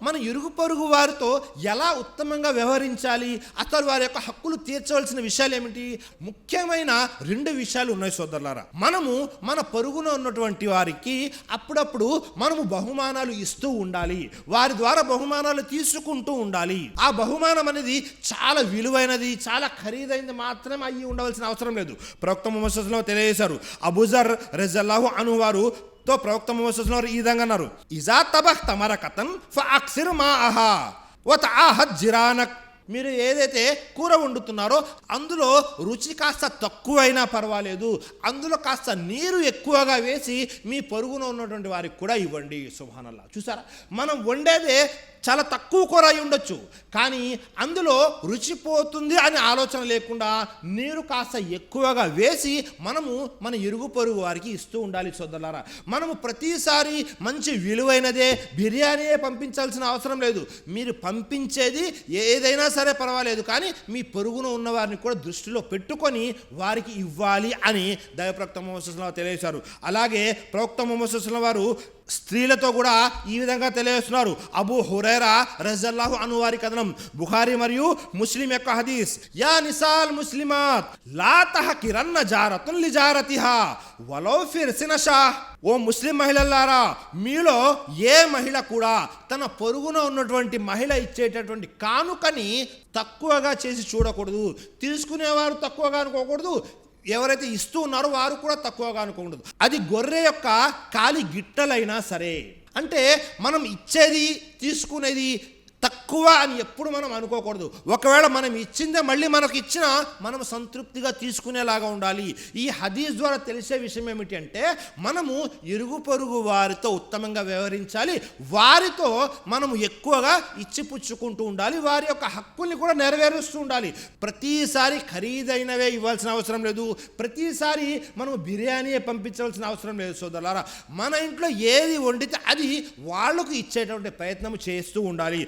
మన ఇరుగు పొరుగు వారితో ఎలా ఉత్తమంగా వ్యవహరించాలి, అసలు వారి యొక్క హక్కులు తీర్చవలసిన విషయాలు ఏమిటి? ముఖ్యమైన 2 విషయాలు ఉన్నాయి సోదరులారా. మనము మన పొరుగున ఉన్నటువంటి వారికి అప్పుడప్పుడు మనము బహుమానాలు ఇస్తూ ఉండాలి, వారి ద్వారా బహుమానాలు తీసుకుంటూ ఉండాలి. ఆ బహుమానం అనేది చాలా విలువైనది, చాలా ఖరీదైనది మాత్రమే అయ్యి ఉండవలసిన అవసరం లేదు. ప్రవక్త ముహమ్మద్ సల్లల్లాహు అలైహి వసల్లం తెలియజేశారు. అబూజర్ రజల్లాహు అను వారు తో ప్రవక్త ముహమ్మద్ సల్లల్లాహు అలైహి వసల్లం ఈ విధంగా అన్నారు, ఇజా తబఖ్త మరకతన్ ఫఅక్సిర్ మాఅహా వతఅహద్ జిరానక్. మీరు ఏదైతే కూర వండుతున్నారో అందులో రుచి కాస్త తక్కువైనా పర్వాలేదు, అందులో కాస్త నీరు ఎక్కువగా వేసి మీ పొరుగున ఉన్నటువంటి వారికి కూడా ఇవ్వండి. సుబ్హానల్లాహ్. చూసారా, మనం వండేదే చాలా తక్కువ కూర అయి ఉండొచ్చు, కానీ అందులో రుచిపోతుంది అని ఆలోచన లేకుండా నీరు కాస్త ఎక్కువగా వేసి మనము మన ఇరుగు పొరుగు వారికి ఇస్తూ ఉండాలి సోదరులారా. మనము ప్రతిసారి మంచి విలువైనదే బిర్యానీయే పంపించాల్సిన అవసరం లేదు. మీరు పంపించేది ఏదైనా సరే పర్వాలేదు, కానీ మీ పొరుగున ఉన్న వారిని కూడా దృష్టిలో పెట్టుకొని వారికి ఇవ్వాలి అని దైవప్రవక్త ముహమ్మద్ సల్లల్లాహు అలైహి వసల్లం తెలియజేశారు. అలాగే ప్రవక్త ముహమ్మద్ సల్లల్లాహు అలైహి వసల్లం వారు స్త్రీలతో కూడా ఈ విధంగా తెలియజేస్తున్నారు. అబూ హురైరా రజల్లాహు అను వారి కథనం, బుఖారీ మరియు ముస్లిం యొక్క హదీస్. యా నిసాల్ ముస్లిమాత్ లా తహకిరన్న జారతున్ లిజారతిహా వలౌ ఫిర్సిన షాహ్. ఓ ముస్లిం మహిళలారా, మీలో ఏ మహిళ కూడా తన పొరుగున ఉన్నటువంటి మహిళ ఇచ్చేటటువంటి కానుకని తక్కువగా చేసి చూడకూడదు. తీసుకునేవారు తక్కువగా అనుకోకూడదు, ఎవరైతే ఇస్తూ ఉన్నారో వారు కూడా తక్కువగా అనుకోకూడదు. అది గొర్రె యొక్క కాలి గిట్టలైనా సరే. అంటే మనం ఇచ్చేది తీసుకునేది తక్కువ అని ఎప్పుడు మనం అనుకోకూడదు. ఒకవేళ మనం ఇచ్చిందే మళ్ళీ మనకు ఇచ్చినా మనం సంతృప్తిగా తీసుకునేలాగా ఉండాలి. ఈ హదీస్ ద్వారా తెలిసే విషయం ఏమిటి అంటే, మనము ఇరుగు పొరుగు వారితో ఉత్తమంగా వ్యవహరించాలి, వారితో మనము ఎక్కువగా ఇచ్చిపుచ్చుకుంటూ ఉండాలి, వారి యొక్క హక్కుల్ని కూడా నెరవేరుస్తూ ఉండాలి. ప్రతిసారి ఖరీదైనవే ఇవ్వాల్సిన అవసరం లేదు, ప్రతిసారి మనము బిర్యానీ పంపించవలసిన అవసరం లేదు సోదరులారా. మన ఇంట్లో ఏది వండితే అది వాళ్లకు ఇచ్చేటువంటి ప్రయత్నం చేస్తూ ఉండాలి.